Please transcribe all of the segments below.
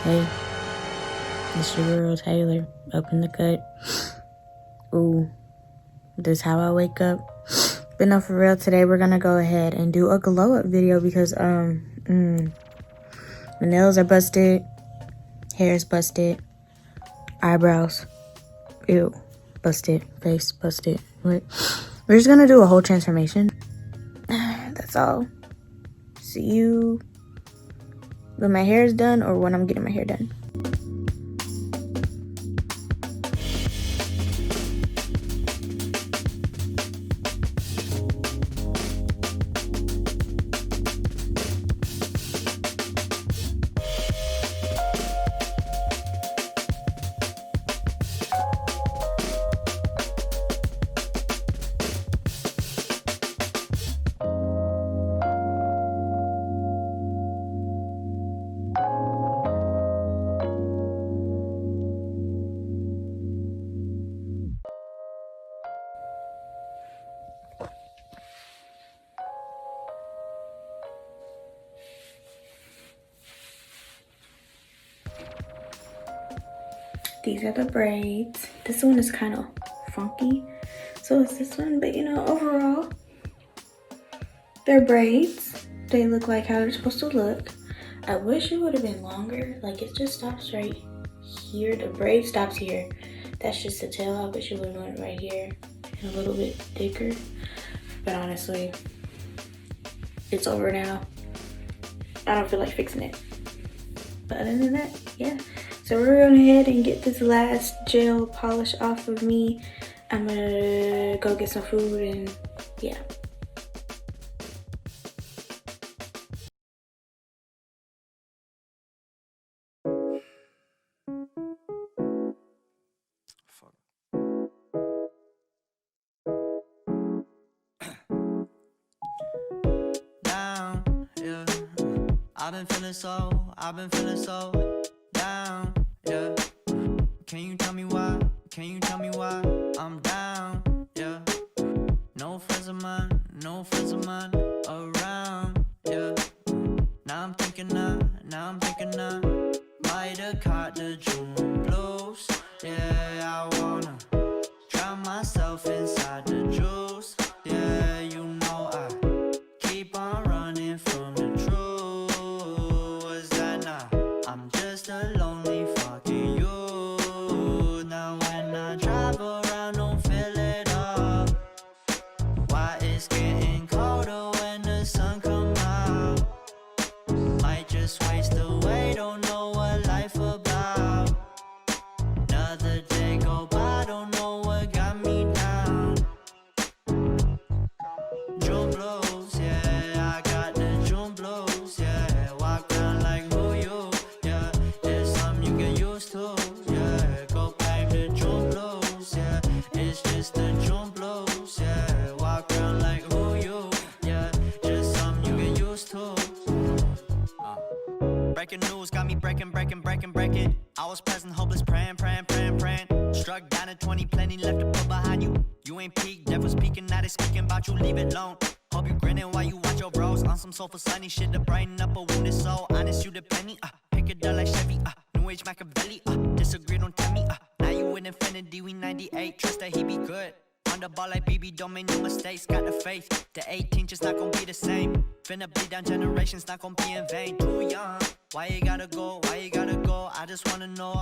Hey, it's your girl Taylor up in the cut. Ooh, this how I wake up. But no, for real, today we're gonna go ahead and do a glow up video because my nails are busted, hair is busted, eyebrows, ew, busted, face busted. What? We're just gonna do a whole transformation. That's all. See you when my hair is done or when I'm getting my hair done. These are the braids. This one is kind of funky, so it's this one, but you know, overall, they're braids. They look like how they're supposed to look. I wish it would have been longer. Like, it just stops right here. The braid stops here. That's just the tail. I wish it would have went right here and a little bit thicker. But honestly, it's over now. I don't feel like fixing it. But other than that, yeah. So we're going ahead and get this last gel polish off of me. I'm gonna go get some food and yeah. Down, yeah. I've been feeling so down, yeah. Can you tell me why? Can you tell me why I'm down, yeah? No friends of mine around, yeah. Now I'm thinking I might have caught the June blues. Yeah, I wanna drown myself inside the juice. Yeah, you know I keep on running from the truth. Was that not? I'm just a lonely fucking you. Now when I drive around, don't feel it up. Why it's getting colder when the sun come out? Might just waste away, don't know what life about. Another day go by, don't know what got me down. June blues, yeah, I got the June blues, yeah. Walk around like who you, yeah. There's something you get used to, yeah. Go blame the June blues, yeah. It's just the June blues, yeah. Walk around like who you, yeah. Just something you get used to. Breaking news got me breaking. I was present, hopeless, praying. Struck down at 20, plenty left to put behind you. You ain't peaked, devil speaking, now they speaking about you, leave it alone. Hope you grinning while you watch your bros on some sofa sunny shit to brighten up a wounded soul. Honest, you the penny, pick it up like Chevy, New Age Machiavelli, disagree, don't tell me, now you in infinity, we 98, trust that he be good. On the ball like BB, don't make no mistakes, got the faith. The 18 just not gonna be the same. Finna bleed down generations, not gonna be in vain. Too young, why you gotta go, I just wanna know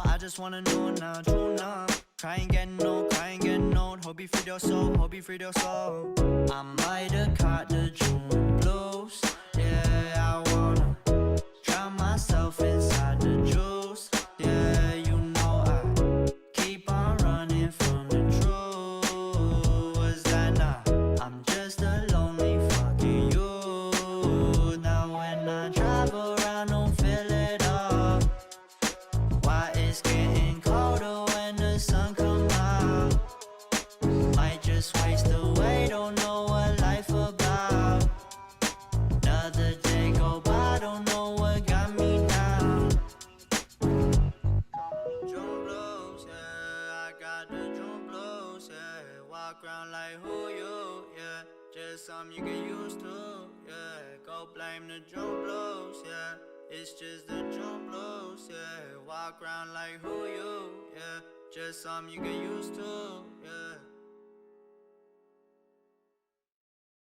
now, too numb. Crying getting old, hope you freed your soul, I might have caught the June blues. Yeah, I wanna drown myself inside the juice. Yeah, you know I keep on running from the truth. Was that not? I'm just a lonely fucking you. Now when I drive around, don't feel it up. Why it's getting colder when the sun come out? Might just waste away, don't know what life about. Another day go by, don't know what got me down. June blues, yeah, I got the June blues, yeah. Walk around like who you, yeah. Just something you get used to, yeah. Go blame the June blues, yeah. It's just the drum blows, yeah. Walk around like who you, yeah. Just something you get used to,